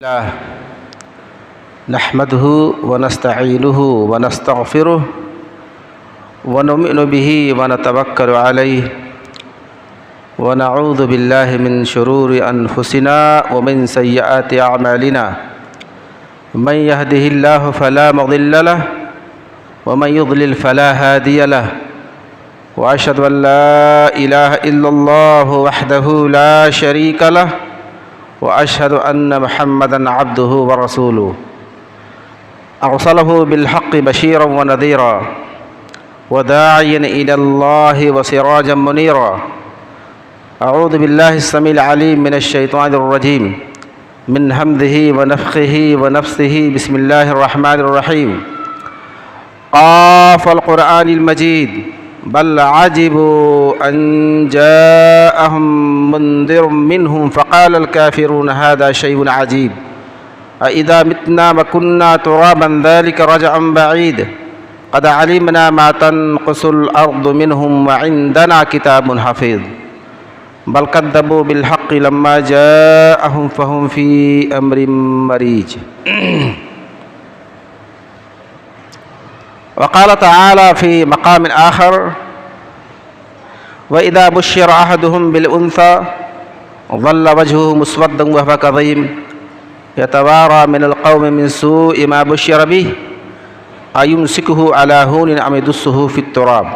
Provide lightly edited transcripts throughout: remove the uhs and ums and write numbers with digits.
الله نحمده ونستعينه ونستغفره ونؤمن به ونتوكل عليه ونعوذ بالله من شرور أنفسنا ومن سيئات أعمالنا من يهده الله فلا مضل له ومن يضلل فلا هادي له وأشهد أن لا إله إلا الله وحده لا شريك له وأشهد أن محمدًا عبده ورسوله أرسله بالحق بشيرا ونذيرا وداعيا إلى الله وسراجا منيرا أعوذ بالله السميع العليم من الشيطان الرجيم من همزه ونفخه ونفثه بسم الله الرحمن الرحيم قاف القرآن المجيد بل عجبوا أن جاءهم منذر منهم فقال الكافرون هذا شيء عجيب أإذا متنا وكنا ترابا ذلك رجع بعيد قد علمنا ما تنقص الأرض منهم وعندنا كتاب حفيظ بل كذبوا بالحق لما جاءهم فهم في أمر مريج وقال تعالى في مقام آخر وإذا بشر أحدهم بالأنثى ظل وجهه مسودا وهو كظيم يتوارى من القوم من سوء ما بشر به أيمسكه على هون أم يدسه في التراب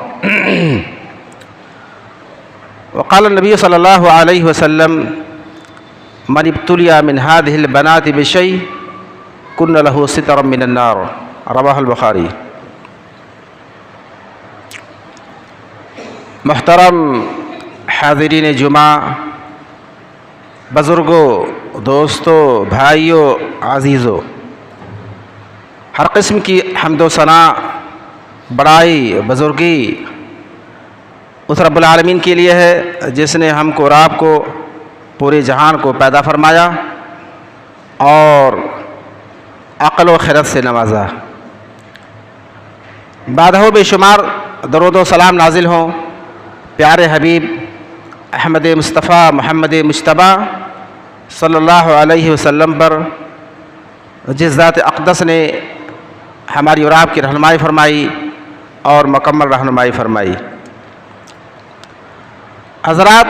وقال النبي صلى الله عليه وسلم من ابتلي من هذه البنات بشيء كن له سترا من النار رواه البخاري. محترم حاضرین جمعہ، بزرگوں، دوستوں، بھائیوں، عزیزوں، ہر قسم کی حمد و ثنا، بڑائی، بزرگی اس رب العالمین کے لیے ہے جس نے ہم کو اور آپ کو پورے جہان کو پیدا فرمایا اور عقل و خرد سے نوازا۔ بعدہ بے شمار درود و سلام نازل ہوں پیارے حبیب احمد مصطفیٰ محمد مجتبیٰ صلی اللہ علیہ وسلم پر، جس ذات اقدس نے ہماری اور آپ کی رہنمائی فرمائی اور مکمل رہنمائی فرمائی۔ حضرات،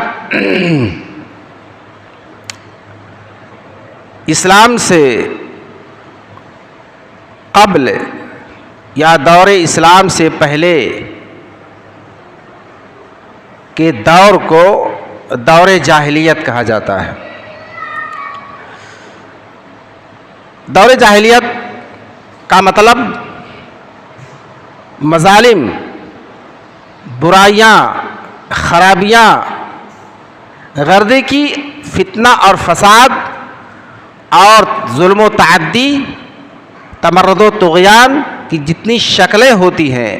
اسلام سے قبل یا دور اسلام سے پہلے کہ دور کو دور جاہلیت کہا جاتا ہے۔ دور جاہلیت کا مطلب مظالم، برائیاں، خرابیاں، غردے کی فتنہ اور فساد اور ظلم و تعدی، تمرد و طغیان کی جتنی شکلیں ہوتی ہیں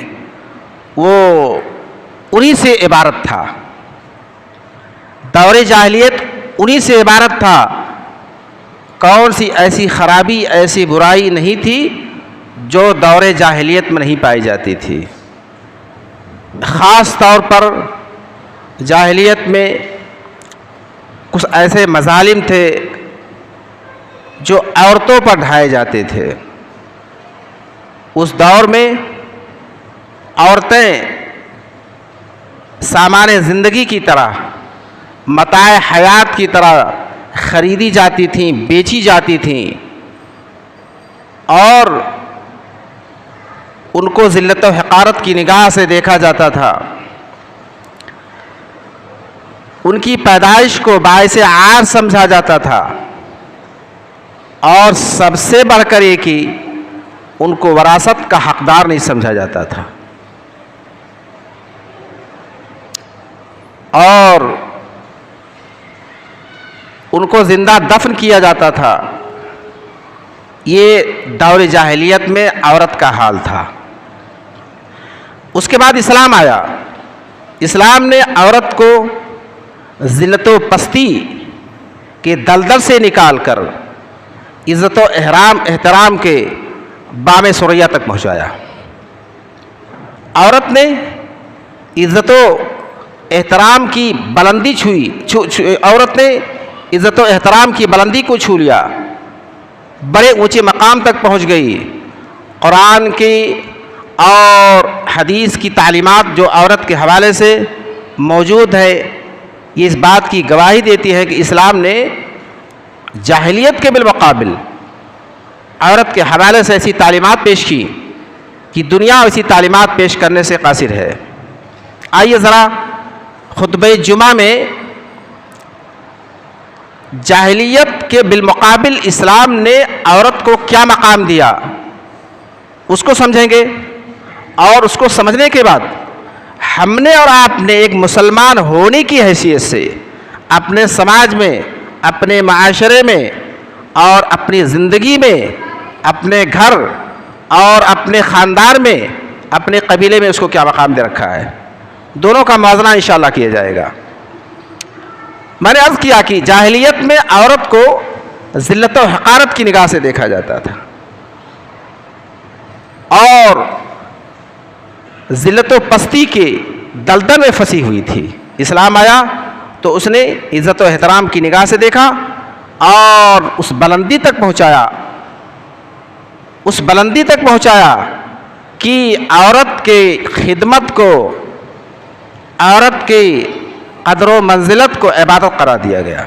وہ انہی سے عبارت تھا۔ دور جاہلیت انہی سے عبارت تھا۔ کون سی ایسی خرابی، ایسی برائی نہیں تھی جو دور جاہلیت میں نہیں پائی جاتی تھی۔ خاص طور پر جاہلیت میں کچھ ایسے مظالم تھے جو عورتوں پر ڈھائے جاتے تھے۔ اس دور میں عورتیں سامان زندگی کی طرح، متاع حیات کی طرح خریدی جاتی تھیں، بیچی جاتی تھیں، اور ان کو ذلت و حقارت کی نگاہ سے دیکھا جاتا تھا۔ ان کی پیدائش کو باعث عار سمجھا جاتا تھا، اور سب سے بڑھ کر یہ کہ ان کو وراثت کا حقدار نہیں سمجھا جاتا تھا، اور ان کو زندہ دفن کیا جاتا تھا۔ یہ دور جاہلیت میں عورت کا حال تھا۔ اس کے بعد اسلام آیا۔ اسلام نے عورت کو ذلت و پستی کے دلدل سے نکال کر عزت و احترام کے بام ثریا تک پہنچایا۔ عورت نے عزت و احترام کی بلندی عورت نے عزت و احترام کی بلندی کو چھو لیا، بڑے اونچے مقام تک پہنچ گئی. قرآن کی اور حدیث کی تعلیمات جو عورت کے حوالے سے موجود ہے یہ اس بات کی گواہی دیتی ہے کہ اسلام نے جاہلیت کے بالمقابل عورت کے حوالے سے ایسی تعلیمات پیش کی کہ دنیا ایسی تعلیمات پیش کرنے سے قاصر ہے. آئیے ذرا خطبہ جمعہ میں جاہلیت کے بالمقابل اسلام نے عورت کو کیا مقام دیا اس کو سمجھیں گے. اور اس کو سمجھنے کے بعد ہم نے اور آپ نے ایک مسلمان ہونے کی حیثیت سے اپنے سماج میں، اپنے معاشرے میں اور اپنی زندگی میں، اپنے گھر اور اپنے خاندان میں، اپنے قبیلے میں اس کو کیا مقام دے رکھا ہے، دونوں کا موازنہ انشاءاللہ کیا جائے گا. میں نے عرض کیا کہ جاہلیت میں عورت کو ذلت و حقارت کی نگاہ سے دیکھا جاتا تھا اور ذلت و پستی کے دلدل میں پھنسی ہوئی تھی. اسلام آیا تو اس نے عزت و احترام کی نگاہ سے دیکھا اور اس بلندی تک پہنچایا کہ عورت کے خدمت کو، عورت کی قدر و منزلت کو عبادت قرار دیا گیا.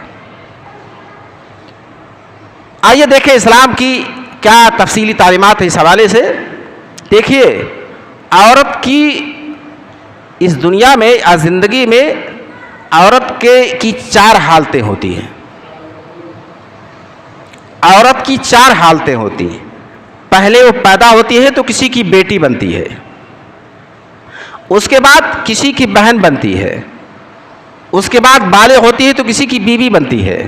آئیے دیکھیں اسلام کی کیا تفصیلی تعلیمات ہے اس حوالے سے. دیکھیے عورت کی اس دنیا میں زندگی میں عورت کی 4 حالتیں ہوتی ہیں. عورت کی 4 حالتیں ہوتی ہیں. پہلے وہ پیدا ہوتی ہے تو کسی کی بیٹی بنتی ہے، اس کے بعد کسی کی بہن بنتی ہے، اس کے بعد بالغ ہوتی ہے تو کسی کی بیوی بنتی ہے،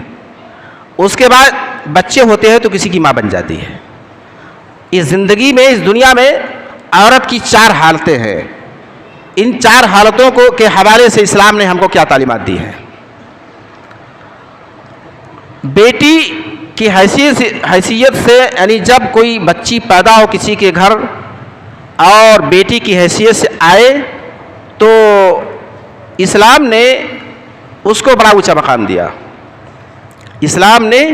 اس کے بعد بچے ہوتے ہیں تو کسی کی ماں بن جاتی ہے. اس زندگی میں، اس دنیا میں عورت کی 4 حالتیں ہیں. ان 4 حالتوں کے حوالے سے اسلام نے ہم کو کیا تعلیمات دی ہیں. بیٹی کی حیثیت سے یعنی جب کوئی بچی پیدا ہو کسی کے گھر اور بیٹی کی حیثیت سے آئے تو اسلام نے اس کو بڑا اونچا مقام دیا. اسلام نے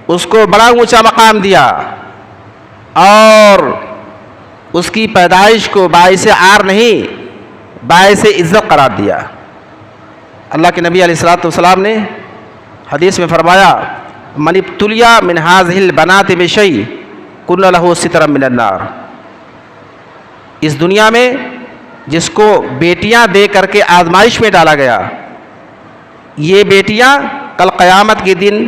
اس کو بڑا اونچا مقام دیا اور اس کی پیدائش کو باعث عار نہیں باعث عزت قرار دیا. اللہ کے نبی علیہ الصلوۃ والسلام نے حدیث میں فرمایا من ابتلیا من هذه البنات بشيء كن له سترا من النار. اس دنیا میں جس کو بیٹیاں دے کر کے آزمائش میں ڈالا گیا، یہ بیٹیاں کل قیامت کے دن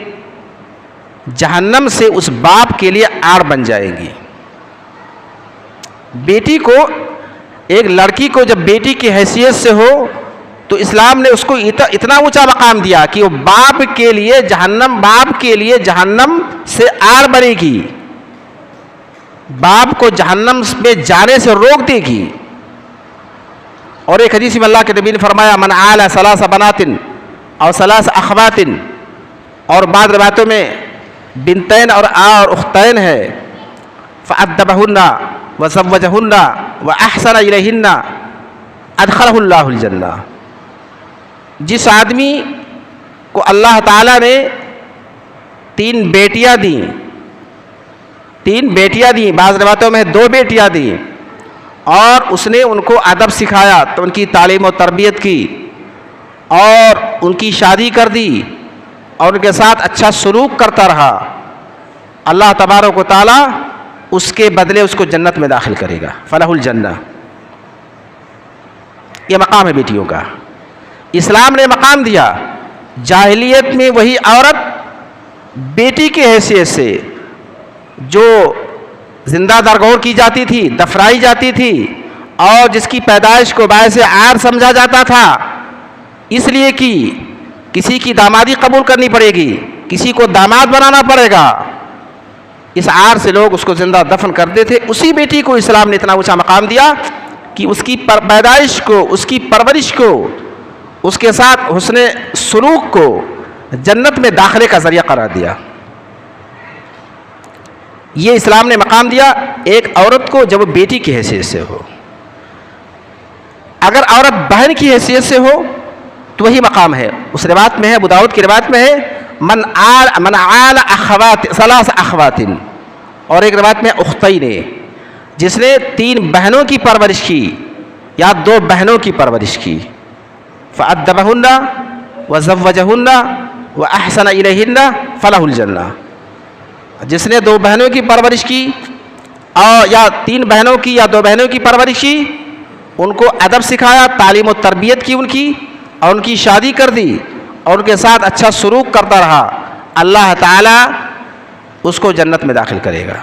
جہنم سے اس باپ کے لیے آڑ بن جائیں گی. بیٹی کو، ایک لڑکی کو جب بیٹی کی حیثیت سے ہو تو اسلام نے اس کو اتنا اونچا مقام دیا کہ وہ باپ کے لیے جہنم سے آڑ بنے گی، باپ کو جہنم میں جانے سے روک دے گی. اور ایک حدیث میں اللہ کے نبی نے فرمایا من عال 3 بنات اور 3 اخوات، اور بعض روایتوں میں بنتین اور اختین ہے، فأدبہن وزوجہن واحسن الیہن ادخلہ اللہ الجنہ. جس آدمی کو اللہ تعالیٰ نے 3 بیٹیاں دیں، بعض روایتوں میں 2 بیٹیاں دیں، اور اس نے ان کو ادب سکھایا تو ان کی تعلیم و تربیت کی اور ان کی شادی کر دی اور ان کے ساتھ اچھا سلوک کرتا رہا، اللہ تبارک و تعالیٰ اس کے بدلے اس کو جنت میں داخل کرے گا. فلہ الجنہ. یہ مقام ہے بیٹیوں کا. اسلام نے مقام دیا. جاہلیت میں وہی عورت بیٹی کی حیثیت سے جو زندہ درگور کی جاتی تھی، دفنائی جاتی تھی اور جس کی پیدائش کو باعث عار سمجھا جاتا تھا، اس لیے کہ کسی کی دامادی قبول کرنی پڑے گی، کسی کو داماد بنانا پڑے گا، اس عار سے لوگ اس کو زندہ دفن کرتے تھے. اسی بیٹی کو اسلام نے اتنا اونچا مقام دیا کہ اس کی پیدائش کو، اس کی پرورش کو، اس کے ساتھ حسن سلوک کو جنت میں داخلے کا ذریعہ قرار دیا. یہ اسلام نے مقام دیا ایک عورت کو جب وہ بیٹی کی حیثیت سے ہو. اگر عورت بہن کی حیثیت سے ہو تو وہی مقام ہے. اس روایت میں ہے، ابو داؤد کی روایت میں ہے من عال 3 اخوات اور ایک روایت میں اختین، جس نے 3 بہنوں کی پرورش کی یا 2 بہنوں کی پرورش کی، فأدبہن وزوجہن وأحسن الیہن فلہ الجنہ، جس نے 2 بہنوں کی پرورش کی اور یا 3 بہنوں کی یا 2 بہنوں کی پرورش کی، ان کو ادب سکھایا، تعلیم و تربیت کی ان کی، اور ان کی شادی کر دی اور ان کے ساتھ اچھا سلوک کرتا رہا، اللہ تعالیٰ اس کو جنت میں داخل کرے گا۔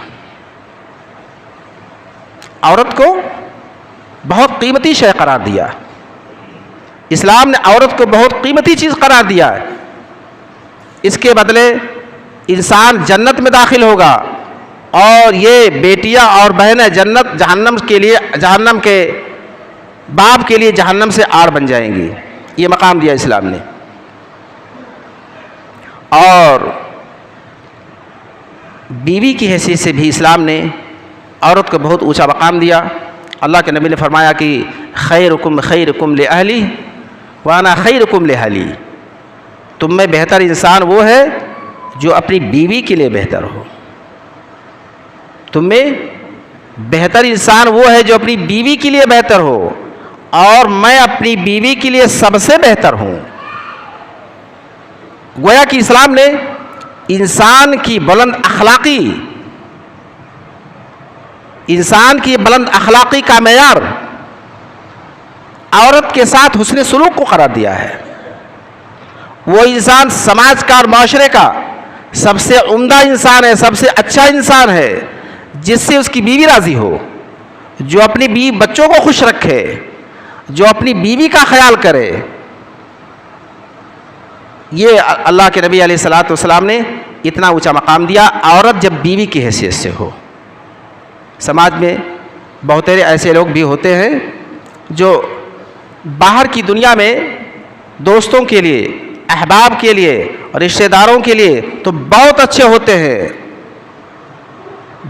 عورت کو بہت قیمتی شے قرار دیا، اسلام نے عورت کو بہت قیمتی چیز قرار دیا ہے، اس کے بدلے انسان جنت میں داخل ہوگا، اور یہ بیٹیاں اور بہنیں جنت جہنم کے باپ کے لیے جہنم سے آڑ بن جائیں گی۔ یہ مقام دیا اسلام نے۔ اور بیوی کی حیثیت سے بھی اسلام نے عورت کو بہت اونچا مقام دیا۔ اللہ کے نبی نے فرمایا کہ خیرکم خیرکم لأہلی وانا خیرکم لأہلی، تم میں بہتر انسان وہ ہے جو اپنی بیوی کے لیے بہتر ہو، تم میں بہتر انسان وہ ہے جو اپنی بیوی کے لیے بہتر ہو، اور میں اپنی بیوی کے لیے سب سے بہتر ہوں۔ گویا کہ اسلام نے انسان کی بلند اخلاقی کا معیار عورت کے ساتھ حسن سلوک کو قرار دیا ہے۔ وہ انسان سماج کا اور معاشرے کا سب سے عمدہ انسان ہے، سب سے اچھا انسان ہے جس سے اس کی بیوی راضی ہو، جو اپنی بیوی بچوں کو خوش رکھے، جو اپنی بیوی کا خیال کرے۔ یہ اللہ کے نبی علیہ الصلوۃ والسلام نے اتنا اونچا مقام دیا، عورت جب بیوی کی حیثیت سے ہو۔ سماج میں بہت ایسے لوگ بھی ہوتے ہیں جو باہر کی دنیا میں دوستوں کے لیے، احباب کے لیے اور رشتہ داروں کے لیے تو بہت اچھے ہوتے ہیں،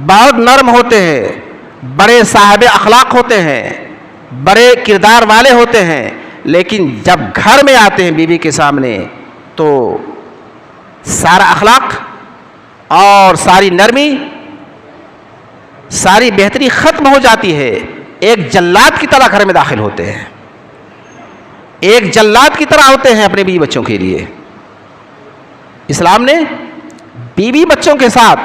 بہت نرم ہوتے ہیں، بڑے صاحب اخلاق ہوتے ہیں، بڑے کردار والے ہوتے ہیں، لیکن جب گھر میں آتے ہیں بیوی کے سامنے تو سارا اخلاق اور ساری نرمی، ساری بہتری ختم ہو جاتی ہے۔ ایک جلاد کی طرح گھر میں داخل ہوتے ہیں، ایک جلاد کی طرح ہوتے ہیں اپنے بیوی بچوں کے لیے۔ اسلام نے بیوی بچوں کے ساتھ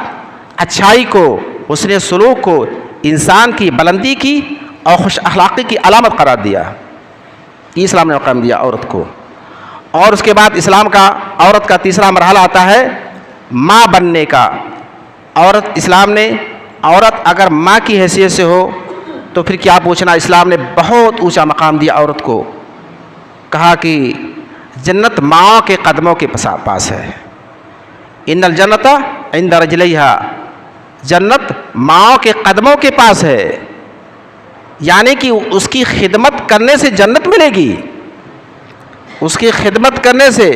اچھائی کو، حسن سلوک کو انسان کی بلندی کی اور خوش اخلاقی کی علامت قرار دیا۔ یہ اسلام نے مقام دیا عورت کو۔ اور اس کے بعد اسلام کا عورت کا تیسرا مرحلہ آتا ہے ماں بننے کا۔ اسلام نے عورت اگر ماں کی حیثیت سے ہو تو پھر کیا پوچھنا، اسلام نے بہت اونچا مقام دیا عورت کو۔ کہا کہ جنت ماں کے قدموں کے پاس ہے، ان الجنت عند رجلیہا، جنت ماں کے قدموں کے پاس ہے، یعنی کہ اس کی خدمت کرنے سے جنت ملے گی، اس کی خدمت کرنے سے،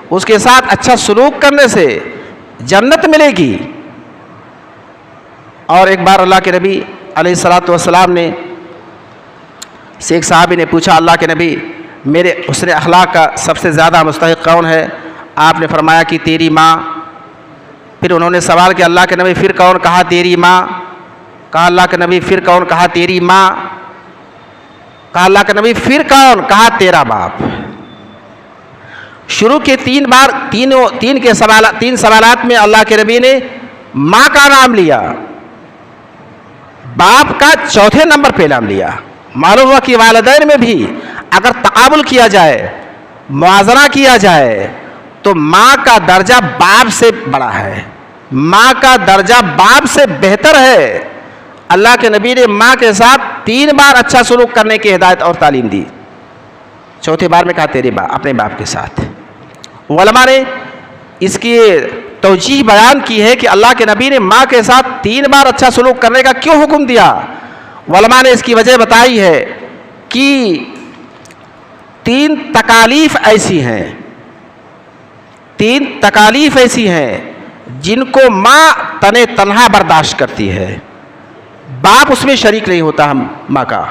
اس کے ساتھ اچھا سلوک کرنے سے جنت ملے گی۔ اور ایک بار اللہ کے نبی علیہ الصلوۃ والسلام نے سے ایک صحابی نے پوچھا، اللہ کے نبی میرے حسن اخلاق کا سب سے زیادہ مستحق کون ہے؟ آپ نے فرمایا کہ تیری ماں۔ پھر انہوں نے سوال کیا، اللہ کے نبی پھر کون؟ کہا تیری ماں۔ کہا اللہ کے نبی پھر کون؟ کہا تیری ماں۔ کہا اللہ کے نبی پھر کون؟ کہا تیرا باپ۔ شروع کے تین سوالات میں اللہ کے نبی نے ماں کا نام لیا، باپ کا چوتھے نمبر پہ نام لیا۔ معلوم ہوا کہ والدین میں بھی اگر تقابل کیا جائے، موازنہ کیا جائے تو ماں کا درجہ باپ سے بڑا ہے، ماں کا درجہ باپ سے بہتر ہے۔ اللہ کے نبی نے ماں کے ساتھ 3 بار اچھا سلوک کرنے کی ہدایت اور تعلیم دی، چوتھے بار میں کہا تیرے باپ، اپنے باپ کے ساتھ۔ علماء نے اس کی توجیہ بیان کی ہے کہ اللہ کے نبی نے ماں کے ساتھ 3 بار اچھا سلوک کرنے کا کیوں حکم دیا؟ علماء نے اس کی وجہ بتائی ہے کہ 3 تکالیف ایسی ہیں جن کو ماں تنہا برداشت کرتی ہے، باپ اس میں شریک نہیں ہوتا، ماں کا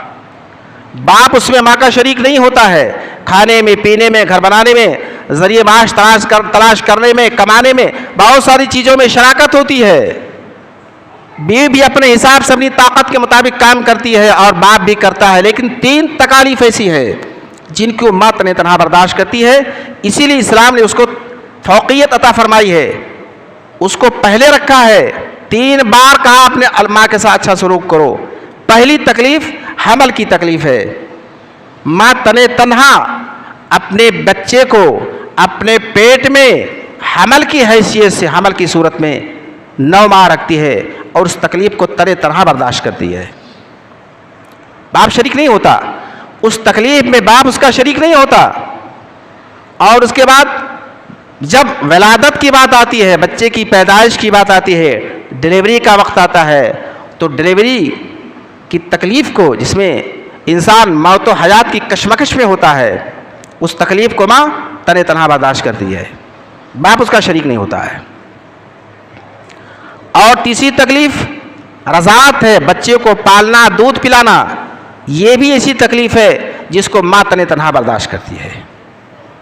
باپ اس میں ماں کا شریک نہیں ہوتا ہے۔ کھانے میں، پینے میں، گھر بنانے میں، ذریعہ معاش تلاش کرنے میں، کمانے میں، بہت ساری چیزوں میں شراکت ہوتی ہے۔ بیوی بھی اپنے حساب سے اپنی طاقت کے مطابق کام کرتی ہے اور باپ بھی کرتا ہے، لیکن 3 تکالیف ایسی ہے جن کو ماں تنے تنہا برداشت کرتی ہے. اسی لیے اسلام نے اس کو فوقیت عطا فرمائی ہے، اس کو پہلے رکھا ہے. 3 بار کہا اپنے ماں کے ساتھ اچھا سلوک کرو. پہلی تکلیف حمل کی تکلیف ہے. ماں تنے تنہا اپنے بچے کو اپنے پیٹ میں حمل کی حیثیت سے، حمل کی صورت میں 9 ماہ رکھتی ہے اور اس تکلیف کو تنے تنہا برداشت کرتی ہے. باپ شریک نہیں ہوتا اس تکلیف میں، باپ اس کا شریک نہیں ہوتا. اور اس کے بعد جب ولادت کی بات آتی ہے، بچے کی پیدائش کی بات آتی ہے، ڈلیوری کا وقت آتا ہے، تو ڈلیوری کی تکلیف کو، جس میں انسان موت و حیات کی کشمکش میں ہوتا ہے، اس تکلیف کو ماں تنے تنہا برداشت کرتی ہے، باپ اس کا شریک نہیں ہوتا ہے. اور تیسری تکلیف رضاعت ہے، بچے کو پالنا، دودھ پلانا. یہ بھی ایسی تکلیف ہے جس کو ماں تنے تنہا برداشت کرتی ہے،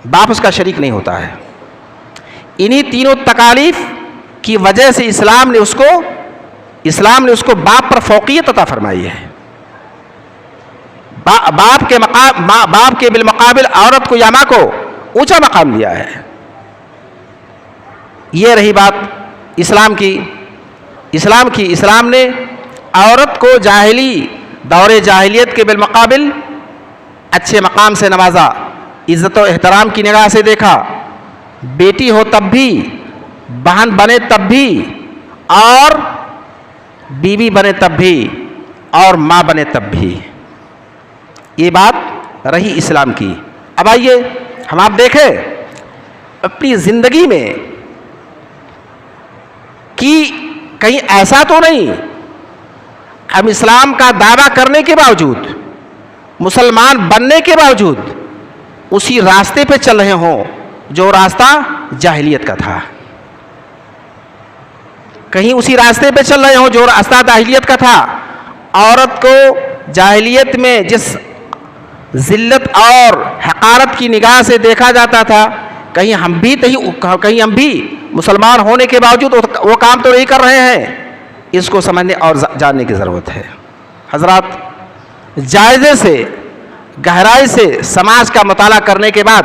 باپ اس کا شریک نہیں ہوتا ہے. انہی تینوں تکالیف کی وجہ سے اسلام نے اس کو باپ پر فوقیت عطا فرمائی ہے. باپ کے بالمقابل عورت کو یا ماں کو اونچا مقام دیا ہے. یہ رہی بات اسلام کی. اسلام نے عورت کو دور جاہلیت کے بالمقابل اچھے مقام سے نوازا، عزت و احترام کی نگاہ سے دیکھا. بیٹی ہو تب بھی، بہن بنے تب بھی، اور بیوی بنے تب بھی، اور ماں بنے تب بھی. یہ بات رہی اسلام کی. اب آئیے ہم آپ دیکھیں اپنی زندگی میں کہ کہیں ایسا تو نہیں ہم اسلام کا دعویٰ کرنے کے باوجود، مسلمان بننے کے باوجود اسی راستے پہ چل رہے ہوں جو راستہ جاہلیت کا تھا. کہیں اسی راستے پہ چل رہے ہوں جو راستہ جاہلیت کا تھا. عورت کو جاہلیت میں جس ذلت اور حقارت کی نگاہ سے دیکھا جاتا تھا، کہیں ہم بھی مسلمان ہونے کے باوجود وہ کام تو نہیں کر رہے ہیں. اس کو سمجھنے اور جاننے کی ضرورت ہے. حضرات، جائزے سے، گہرائی سے سماج کا مطالعہ کرنے کے بعد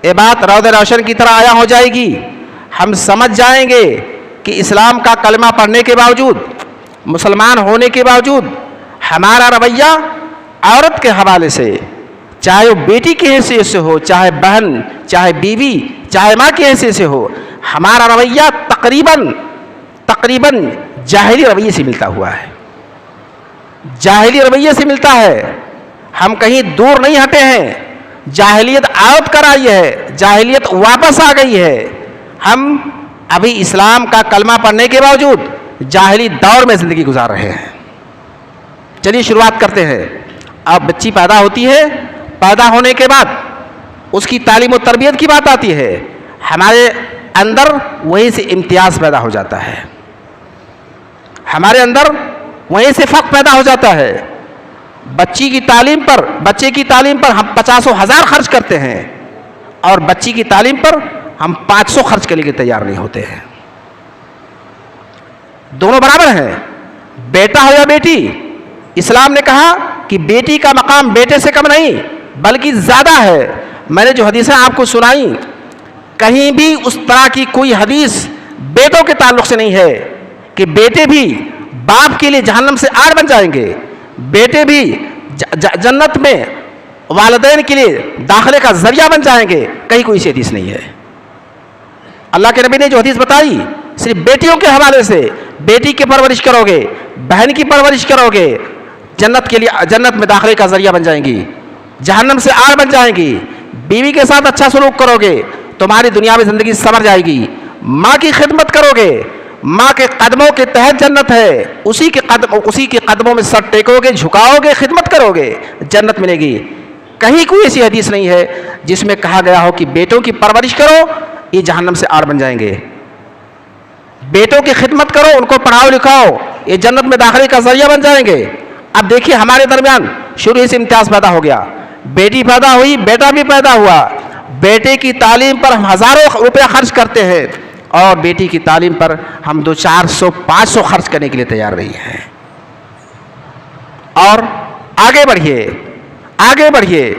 یہ بات روشن روشن کی طرح عیاں ہو جائے گی. ہم سمجھ جائیں گے کہ اسلام کا کلمہ پڑھنے کے باوجود، مسلمان ہونے کے باوجود ہمارا رویہ عورت کے حوالے سے، چاہے وہ بیٹی کی حیثیت سے ہو، چاہے بہن، چاہے بیوی، چاہے ماں کی حیثیت سے ہو، ہمارا رویہ تقریباً جاہلی رویے سے ملتا ہوا ہے. جاہلی رویے سے ملتا ہے. ہم کہیں دور نہیں ہٹے ہیں. جاہلیت عائد کر آئی ہے، جاہلیت واپس آ گئی ہے. ہم ابھی اسلام کا کلمہ پڑھنے کے باوجود جاہلی دور میں زندگی گزار رہے ہیں. چلیے شروعات کرتے ہیں. اب بچی پیدا ہوتی ہے، پیدا ہونے کے بعد اس کی تعلیم و تربیت کی بات آتی ہے. ہمارے اندر وہیں سے امتیاز پیدا ہو جاتا ہے، ہمارے اندر وہیں سے فرق پیدا ہو جاتا ہے. بچے کی تعلیم پر ہم 50,000 خرچ کرتے ہیں اور بچی کی تعلیم پر ہم 500 خرچ کرنے کے لیے تیار نہیں ہوتے ہیں. دونوں برابر ہیں، بیٹا ہو یا بیٹی. اسلام نے کہا کہ بیٹی کا مقام بیٹے سے کم نہیں بلکہ زیادہ ہے. میں نے جو حدیثیں آپ کو سنائی، کہیں بھی اس طرح کی کوئی حدیث بیٹوں کے تعلق سے نہیں ہے کہ بیٹے بھی باپ کے لیے جہنم سے آڑ بن جائیں گے، بیٹے بھی جنت میں والدین کے لیے داخلے کا ذریعہ بن جائیں گے. کہیں کوئی سی حدیث نہیں ہے. اللہ کے نبی نے جو حدیث بتائی صرف بیٹیوں کے حوالے سے، بیٹی کی پرورش کرو گے، بہن کی پرورش کرو گے، جنت میں داخلے کا ذریعہ بن جائیں گی، جہنم سے آڑ بن جائیں گی. بیوی کے ساتھ اچھا سلوک کرو گے، تمہاری دنیا میں زندگی سنور جائے گی. ماں کی خدمت کرو گے، ماں کے قدموں کے تحت جنت ہے، اسی کے قدموں میں سر ٹیکو گے، جھکاؤ گے، خدمت کرو گے، جنت ملے گی. کہیں کوئی ایسی حدیث نہیں ہے جس میں کہا گیا ہو کہ بیٹوں کی پرورش کرو، یہ جہنم سے آڑ بن جائیں گے. بیٹوں کی خدمت کرو، ان کو پڑھاؤ لکھاؤ، یہ جنت میں داخلے کا ذریعہ بن جائیں گے. اب دیکھیے ہمارے درمیان شروع سے امتیاز پیدا ہو گیا. بیٹی پیدا ہوئی، بیٹا بھی پیدا ہوا. بیٹے کی تعلیم پر ہم ہزاروں روپیہ خرچ کرتے ہیں، اور بیٹی کی تعلیم پر ہم 400-500 خرچ کرنے کے لیے تیار نہیں ہیں. اور آگے بڑھیے، آگے بڑھیے.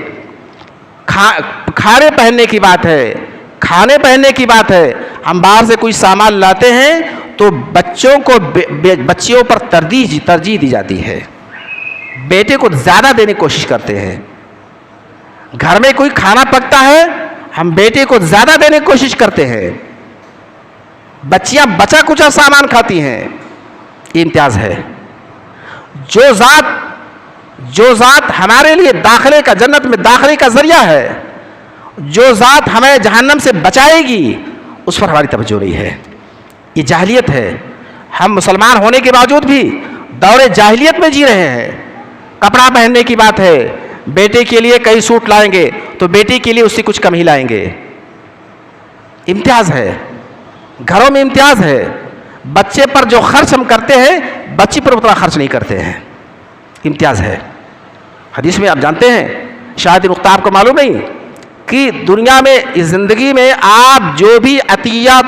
کھانے پہننے کی بات ہے، کھانے پہننے کی بات ہے. ہم باہر سے کوئی سامان لاتے ہیں تو بچوں کو بچیوں پر ترجیح دی جاتی ہے. بیٹے کو زیادہ دینے کی کوشش کرتے ہیں. گھر میں کوئی کھانا پکتا ہے، ہم بیٹے کو زیادہ دینے کی کوشش کرتے ہیں. بچیاں بچا کچا سامان کھاتی ہیں. یہ امتیاز ہے. جو ذات ہمارے لیے داخلے کا، جنت میں داخلے کا ذریعہ ہے، جو ذات ہمیں جہنم سے بچائے گی، اس پر ہماری توجہ نہیں ہے. یہ جاہلیت ہے. ہم مسلمان ہونے کے باوجود بھی دور جاہلیت میں جی رہے ہیں. کپڑا پہننے کی بات ہے، بیٹے کے لیے کئی سوٹ لائیں گے تو بیٹی کے لیے اس سے کچھ کم ہی لائیں گے. امتیاز ہے. گھروں میں امتیاز ہے. بچے پر جو خرچ ہم کرتے ہیں، بچی پر اتنا خرچ نہیں کرتے ہیں. امتیاز ہے. حدیث میں آپ جانتے ہیں، شاید نقطہ آپ کو معلوم نہیں، کہ دنیا میں اس زندگی میں آپ جو بھی عطیہ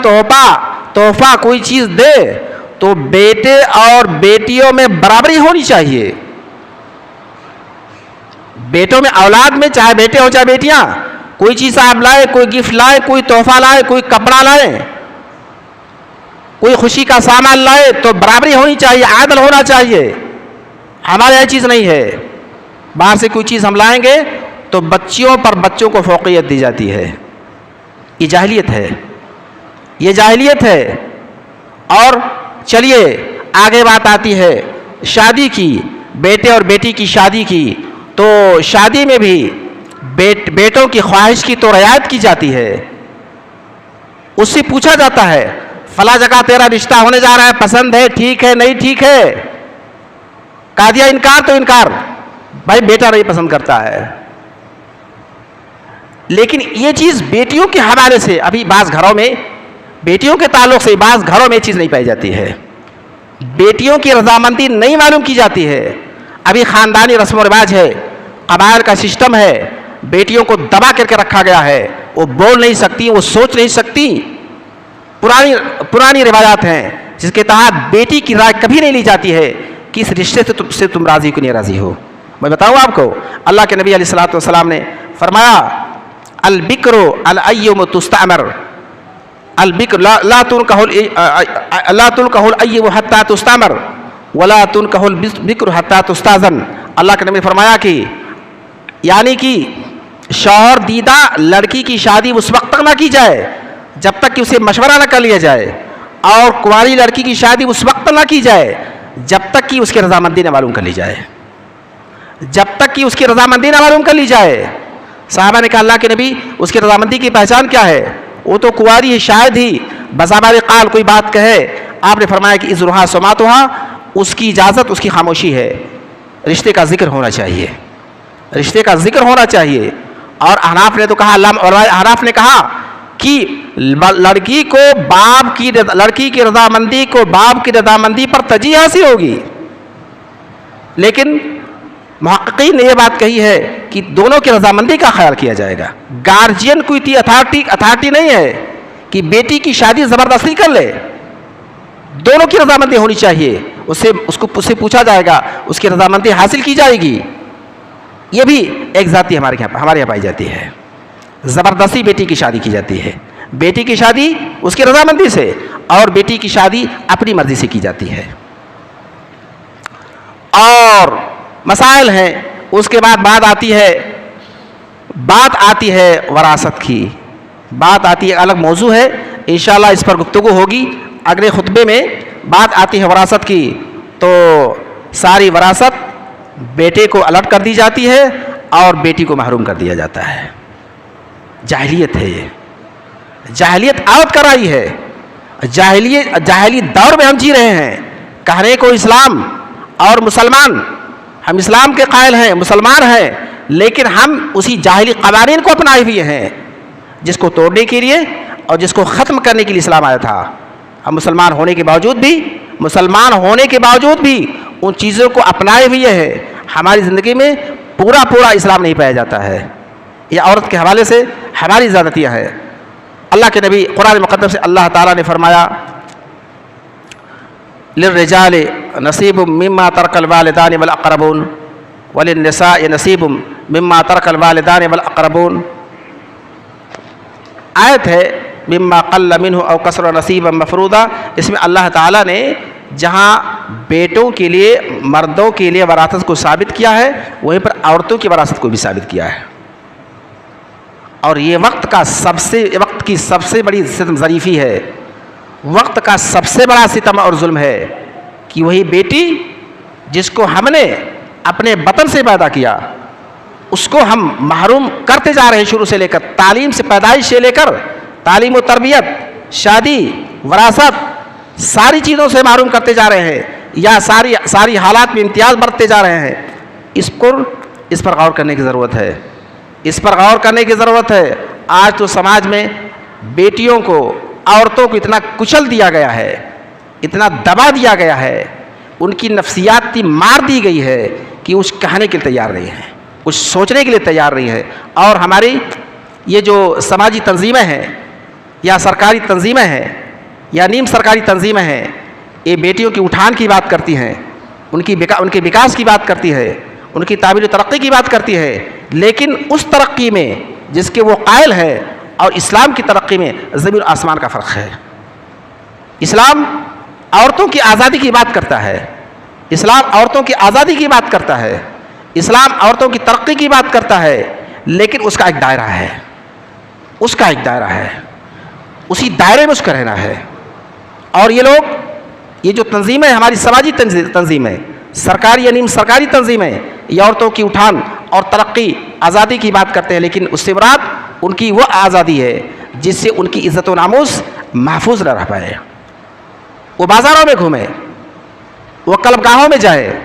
تحفہ کوئی چیز دے تو بیٹے اور بیٹیوں میں برابری ہونی چاہیے. بیٹوں میں، اولاد میں، چاہے بیٹے ہو چاہے بیٹیاں، کوئی چیز آپ لائے، کوئی گفٹ لائے، کوئی تحفہ لائے، کوئی کپڑا لائے، کوئی خوشی کا سامان لائے تو برابری ہونی چاہیے، عادل ہونا چاہیے. ہمارے یہاں چیز نہیں ہے. باہر سے کوئی چیز ہم لائیں گے تو بچیوں پر بچوں کو فوقیت دی جاتی ہے. یہ جاہلیت ہے. یہ جاہلیت ہے. اور چلیے آگے بات آتی ہے شادی کی. بیٹے اور بیٹی کی شادی کی تو شادی میں بھی بیٹوں کی خواہش کی تو رعایت کی جاتی ہے. اس سے پوچھا جاتا ہے فلاں جگہ تیرا رشتہ ہونے جا رہا ہے، پسند ہے، ٹھیک ہے، نہیں ٹھیک ہے. کہہ دیا انکار تو انکار، بھائی بیٹا نہیں پسند کرتا ہے. لیکن یہ چیز بیٹیوں کے حوالے سے ابھی بعض گھروں میں، بیٹیوں کے تعلق سے بعض گھروں میں یہ چیز نہیں پائی جاتی ہے. بیٹیوں کی رضامندی نہیں معلوم کی جاتی ہے. ابھی خاندانی رسم و رواج ہے، قبائل کا سسٹم ہے، بیٹیوں کو دبا کر کے رکھا گیا ہے. وہ بول نہیں سکتی، وہ سوچ نہیں سکتی. پرانی روایات ہیں جس کے تحت بیٹی کی رائے کبھی نہیں لی جاتی ہے کہ اس رشتے سے تم راضی کو نہیں راضی ہو. میں بتاؤں آپ کو، اللہ کے نبی علیہ الصلوۃ والسلام نے فرمایا البکر الایم تستعمر، البکر لا تنکح الایب حتی تستعمر ولا تنکح البکر حتی تستاذن. اللہ کے نبی نے فرمایا کہ یعنی کہ شوہر دیدہ لڑکی کی شادی اس وقت تک نہ کی جائے جب تک کہ اسے مشورہ نہ کر لیا جائے، اور کنواری لڑکی کی شادی اس وقت نہ کی جائے جب تک کہ اس کی رضامندی نہ معلوم کر لی جائے. جب تک کہ اس کی رضامندی نہ معلوم کر لی جائے. صحابہ نے کہا اللہ کے نبی اس کی رضامندی کی پہچان کیا ہے؟ وہ تو کنواری ہے، شاید ہی بزبان قال کوئی بات کہے. آپ نے فرمایا کہ اذنها سماعتها، اس کی اجازت، اس کی خاموشی ہے. رشتے کا ذکر ہونا چاہیے، رشتے کا ذکر ہونا چاہیے. اور احناف نے تو کہا، احناف نے کہا کہ لڑکی کی رضامندی کو باپ کی رضامندی پر ترجیح حاصل ہوگی. لیکن محققین نے یہ بات کہی ہے کہ دونوں کی رضامندی کا خیال کیا جائے گا. گارجین کوئی تھی اتھارٹی نہیں ہے کہ بیٹی کی شادی زبردستی کر لے. دونوں کی رضامندی ہونی چاہیے. اس سے پوچھا جائے گا، اس کی رضامندی حاصل کی جائے گی. یہ بھی ایک ذاتی ہمارے یہاں پائی جاتی ہے. زبردستی بیٹی کی شادی کی جاتی ہے. بیٹی کی شادی اس کی رضامندی سے، اور بیٹی کی شادی اپنی مرضی سے کی جاتی ہے. اور مسائل ہیں. اس کے بعد بات آتی ہے وراثت کی. بات آتی ہے، الگ موضوع ہے، انشاءاللہ اس پر گفتگو ہوگی اگلے خطبے میں. بات آتی ہے وراثت کی تو ساری وراثت بیٹے کو الٹ کر دی جاتی ہے اور بیٹی کو محروم کر دیا جاتا ہے. جاہلیت ہے. یہ جاہلیت عادت کر آئی ہے. جاہلی دور میں ہم جی رہے ہیں. کہنے کو اسلام اور مسلمان، ہم اسلام کے قائل ہیں، مسلمان ہیں، لیکن ہم اسی جاہلی قوانین کو اپنائے ہوئے ہیں جس کو توڑنے کے لیے اور جس کو ختم کرنے کے لیے اسلام آیا تھا. ہم مسلمان ہونے کے باوجود بھی ان چیزوں کو اپنائے ہوئے ہیں. ہماری زندگی میں پورا اسلام نہیں پایا جاتا ہے. یہ عورت کے حوالے سے ہماری زیادتیاں ہیں. اللہ کے نبی قرآن مقدس سے اللہ تعالیٰ نے فرمایا للرجال نصیب مما ترک الوالدان والاقربون وللنساء نصیب مما ترک الوالدان والاقربون. آیت ہے مما قل منہ او کثر نصیبا مفروضا. اس میں اللہ تعالیٰ نے جہاں بیٹوں کے لیے مردوں کے لیے وراثت کو ثابت کیا ہے وہیں پر عورتوں کی وراثت کو بھی ثابت کیا ہے. اور یہ وقت کی سب سے بڑی ستم ظریفی ہے, وقت کا سب سے بڑا ستم اور ظلم ہے کہ وہی بیٹی جس کو ہم نے اپنے بطن سے پیدا کیا اس کو ہم محروم کرتے جا رہے ہیں, شروع سے لے کر تعلیم سے, پیدائش سے لے کر تعلیم و تربیت, شادی, وراثت, ساری چیزوں سے محروم کرتے جا رہے ہیں, یا ساری حالات میں امتیاز برتتے جا رہے ہیں. اس پر غور کرنے کی ضرورت ہے, اس پر غور کرنے کی ضرورت ہے. آج تو سماج میں بیٹیوں کو, عورتوں کو اتنا کچل دیا گیا ہے, اتنا دبا دیا گیا ہے, ان کی نفسیاتی مار دی گئی ہے کہ کچھ کہنے کے لیے تیار نہیں ہے, کچھ سوچنے کے لیے تیار نہیں ہے. اور ہماری یہ جو سماجی تنظیمیں ہیں یا سرکاری تنظیمیں ہیں یا نیم سرکاری تنظیمیں ہیں, یہ بیٹیوں کی اٹھان کی بات کرتی ہیں, ان کے وکاس کی بات کرتی ہے, ان کی تعبیر و ترقی کی بات کرتی ہے, لیکن اس ترقی میں جس کے وہ قائل ہے اور اسلام کی ترقی میں زمین و آسمان کا فرق ہے. اسلام عورتوں کی آزادی کی بات کرتا ہے, اسلام عورتوں کی آزادی کی بات کرتا ہے, اسلام عورتوں کی ترقی کی بات کرتا ہے, لیکن اس کا ایک دائرہ ہے, اس کا ایک دائرہ ہے, اسی دائرے میں اس کا رہنا ہے. اور یہ لوگ, یہ جو تنظیمیں ہماری سماجی تنظیمیں, سرکاری یا نیم سرکاری تنظیمیں, یہ عورتوں کی اٹھان اور ترقی, آزادی کی بات کرتے ہیں, لیکن اس سے مراد ان کی وہ آزادی ہے جس سے ان کی عزت و ناموس محفوظ نہ رہ پائے. وہ بازاروں میں گھومے, وہ کلب گاہوں میں جائے,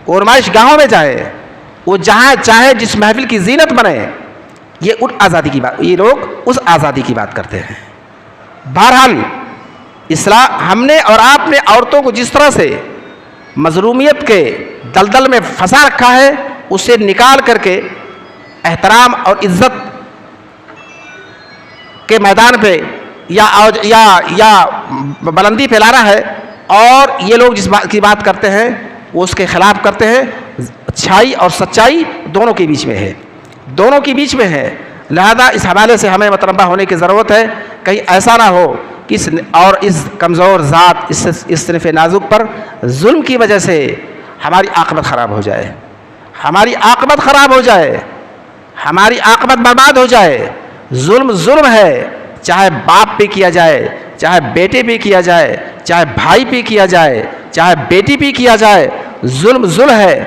وہ نمائش گاہوں میں جائے, وہ جہاں چاہے جس محفل کی زینت بنے, یہ ان آزادی کی بات, یہ لوگ اس آزادی کی بات کرتے ہیں. بہرحال اسلام, ہم نے اور آپ نے عورتوں کو جس طرح سے مظلومیت کے دلدل میں پھنسا رکھا ہے, اسے نکال کر کے احترام اور عزت کے میدان پہ یا بلندی پہ لانا ہے. اور یہ لوگ جس بات کی بات کرتے ہیں وہ اس کے خلاف کرتے ہیں. اچھائی اور سچائی دونوں کے بیچ میں ہے, دونوں کے بیچ میں ہے. لہذا اس حوالے سے ہمیں متنبہ ہونے کی ضرورت ہے, کہیں ایسا نہ ہو کہ اس کمزور ذات, اس صنف نازک پر ظلم کی وجہ سے ہماری عاقبت خراب ہو جائے, ہماری عاقبت خراب ہو جائے, ہماری عاقبت برباد ہو جائے. ظلم ہے, چاہے باپ پہ کیا جائے, چاہے بیٹے پہ کیا جائے, چاہے بھائی پہ کیا جائے, چاہے بیٹی پہ کیا جائے. ظلم ہے.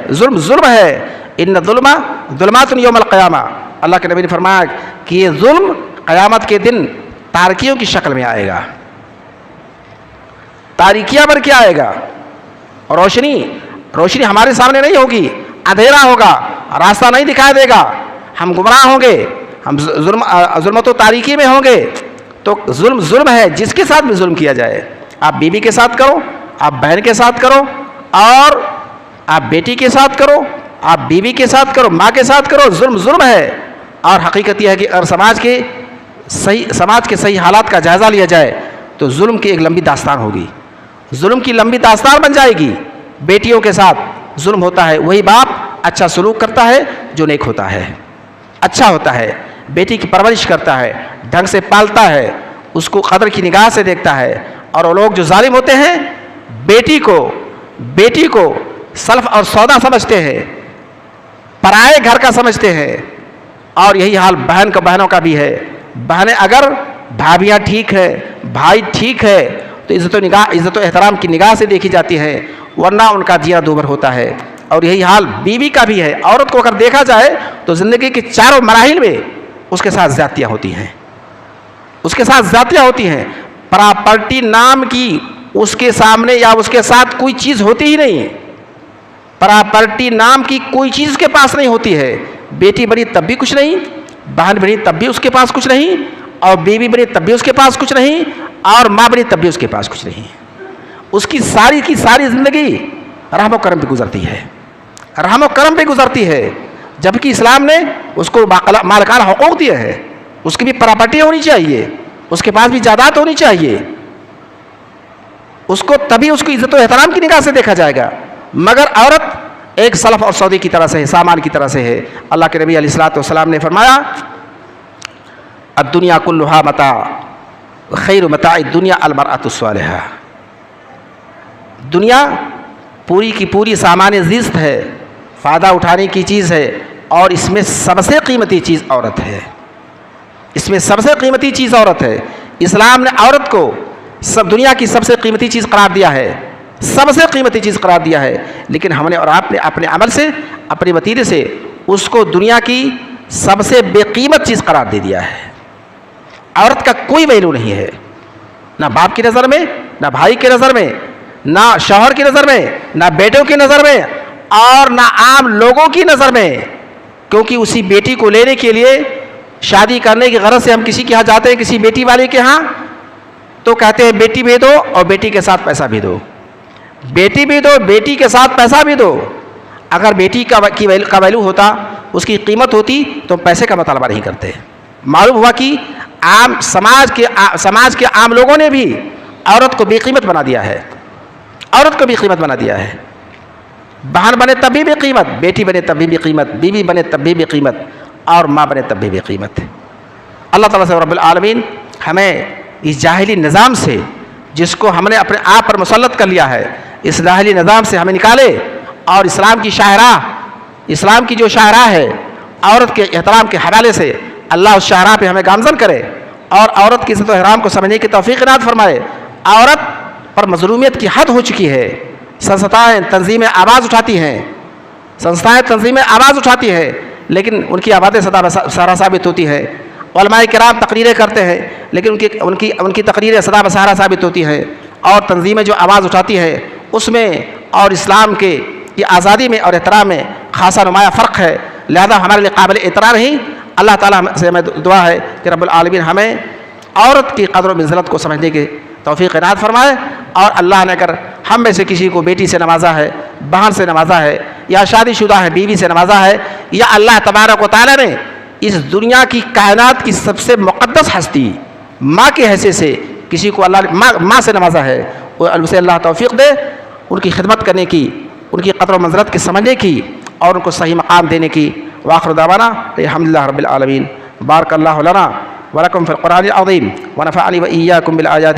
ان ظلمات یوم القیامہ, اللہ کے نبی نے فرمایا کہ یہ ظلم قیامت کے دن تاریکیوں کی شکل میں آئے گا. تاریکیاں بن کے آئے گا, روشنی ہمارے سامنے نہیں ہوگی, اندھیرا ہوگا, راستہ نہیں دکھائی دے گا, ہم گمراہ ہوں گے, ہم ظلمت و تاریکی میں ہوں گے. تو ظلم ہے, جس کے ساتھ بھی ظلم کیا جائے, آپ بیوی کے ساتھ کرو, آپ بہن کے ساتھ کرو, اور آپ بیٹی کے ساتھ کرو, آپ بیوی کے ساتھ کرو, ماں کے ساتھ کرو, ظلم ہے. اور حقیقت یہ ہے کہ اگر سماج کے صحیح حالات کا جائزہ لیا جائے تو ظلم کی ایک لمبی داستان ہوگی, ظلم کی لمبی داستان بن جائے گی. بیٹیوں کے ساتھ ظلم ہوتا ہے, وہی باپ اچھا سلوک کرتا ہے جو نیک ہوتا ہے, اچھا ہوتا ہے, بیٹی کی پرورش کرتا ہے, ڈھنگ سے پالتا ہے, اس کو قدر کی نگاہ سے دیکھتا ہے. اور وہ لوگ جو ظالم ہوتے ہیں بیٹی کو سلف اور سودا سمجھتے ہیں, پرائے گھر کا سمجھتے ہیں. اور یہی حال بہنوں کا بھی ہے. بہنیں اگر بھابیاں ٹھیک ہے, بھائی ٹھیک ہے تو عزت و احترام کی نگاہ سے دیکھی جاتی ہے, ورنہ ان کا جینا دوبر ہوتا ہے. اور یہی حال بیوی کا بھی ہے. عورت کو اگر دیکھا جائے تو زندگی کے چاروں مراحل میں اس کے ساتھ زیادتیاں ہوتی ہیں, پراپرٹی نام کی اس کے سامنے یا اس کے ساتھ کوئی چیز ہوتی ہی نہیں. پراپرٹی نام کی کوئی چیز کے پاس نہیں ہوتی ہے. بیٹی بنی تب بھی کچھ نہیں, بہن بنی تب بھی اس کے پاس کچھ نہیں, اور بیوی بنی تب بھی اس کے پاس کچھ نہیں, اور ماں بنی تب بھی اس کے پاس کچھ نہیں. اس کی ساری زندگی رحم و کرم پہ گزرتی ہے, جبکہ اسلام نے اس کو مالکانہ حقوق دیے ہیں. اس کی بھی پراپرٹی ہونی چاہیے, اس کے پاس بھی جائیداد ہونی چاہیے، اس کو تبھی اس کی عزت و احترام کی نگاہ سے دیکھا جائے گا. مگر عورت ایک سلف اور سودی کی طرح سے ہے، سامان کی طرح سے ہے. اللہ کے نبی علیہ الصلوۃ والسلام نے فرمایا الدنیا کلھا متاع خیر متاع الدنیا المرأۃ الصالحہ. دنیا پوری کی پوری سامان زیست ہے، فائدہ اٹھانے کی چیز ہے، اور اس میں سب سے قیمتی چیز عورت ہے. اس میں سب سے قیمتی چیز عورت ہے. اسلام نے عورت کو دنیا کی سب سے قیمتی چیز قرار دیا ہے، سب سے قیمتی چیز قرار دیا ہے. لیکن ہم نے اور آپ نے اپنے عمل سے، اپنے وتیرے سے اس کو دنیا کی سب سے بے قیمت چیز قرار دے دیا ہے. عورت کا کوئی ویلو نہیں ہے، نہ باپ کی نظر میں، نہ بھائی کی نظر میں، نہ شوہر کی نظر میں، نہ بیٹوں کی نظر میں، اور نہ عام لوگوں کی نظر میں. کیونکہ اسی بیٹی کو لینے کے لیے، شادی کرنے کی غرض سے ہم کسی کے ہاں جاتے ہیں، کسی بیٹی والے کے ہاں، تو کہتے ہیں بیٹی بھی دو اور بیٹی کے ساتھ پیسہ بھی دو، بیٹی بھی دو، بیٹی کے ساتھ پیسہ بھی دو. اگر بیٹی کا ویلو ہوتا، اس کی قیمت ہوتی، تو پیسے کا مطالبہ نہیں کرتے. معلوم ہوا کہ عام سماج کے عام لوگوں نے بھی عورت کو بے قیمت بنا دیا ہے، عورت کو بھی قیمت بنا دیا ہے. بہن بنے تب بھی قیمت، بیٹی بنے تب بھی قیمت، بیوی بنے تب بھی قیمت، اور ماں بنے تب بھی قیمت. اللہ تعالیٰ سے رب العالمین ہمیں اس جاہلی نظام سے، جس کو ہم نے اپنے آپ پر مسلط کر لیا ہے، اس جاہلی نظام سے ہمیں نکالے، اور اسلام کی شاہراہ، اسلام کی جو شاہراہ ہے عورت کے احترام کے حوالے سے، اللہ اس شاہراہ پہ ہمیں گامزن کرے، اور عورت کی عزت و احترام کو سمجھنے کی توفیق عنایت فرمائے. عورت پر مظلومیت کی حد ہو چکی ہے. سنستھائیں، تنظیمیں آواز اٹھاتی ہیں، تنظیمیں آواز اٹھاتی ہیں، لیکن ان کی آوازیں سارا ثابت ہوتی ہے. علماء کرام تقریریں کرتے ہیں، لیکن ان کی تقریریں سدا بسارا ثابت ہوتی ہیں. اور تنظیمیں جو آواز اٹھاتی ہیں، اس میں اور اسلام کے یہ آزادی میں اور احترام میں خاصا نمایاں فرق ہے. لہذا ہمارے لیے قابل احترام ہی اللہ تعالیٰ سے ہمیں دعا ہے کہ رب العالمین ہمیں عورت کی قدر و منزلت کو سمجھنے کی توفیق عنایت فرمائے. اور اللہ نے اگر ہم میں سے کسی کو بیٹی سے نوازا ہے، بہن سے نوازا ہے، یا شادی شدہ ہے بیوی سے نوازا ہے، یا اللہ تبارک و تعالیٰ نے اس دنیا کی کائنات کی سب سے مقدس ہستی ماں کی حیثیت سے کسی کو اللہ نے ماں سے نوازا ہے، اسے اللہ توفیق دے ان کی خدمت کرنے کی، ان کی قدر و منزلت کی سمجھنے کی، اور ان کو صحیح مقام دینے کی. وآخر دعوانا الحمدللہ رب العالمین. بارک اللہ لنا ولکم فی القرآن العظیم ونفعنی وإیاکم بالآیات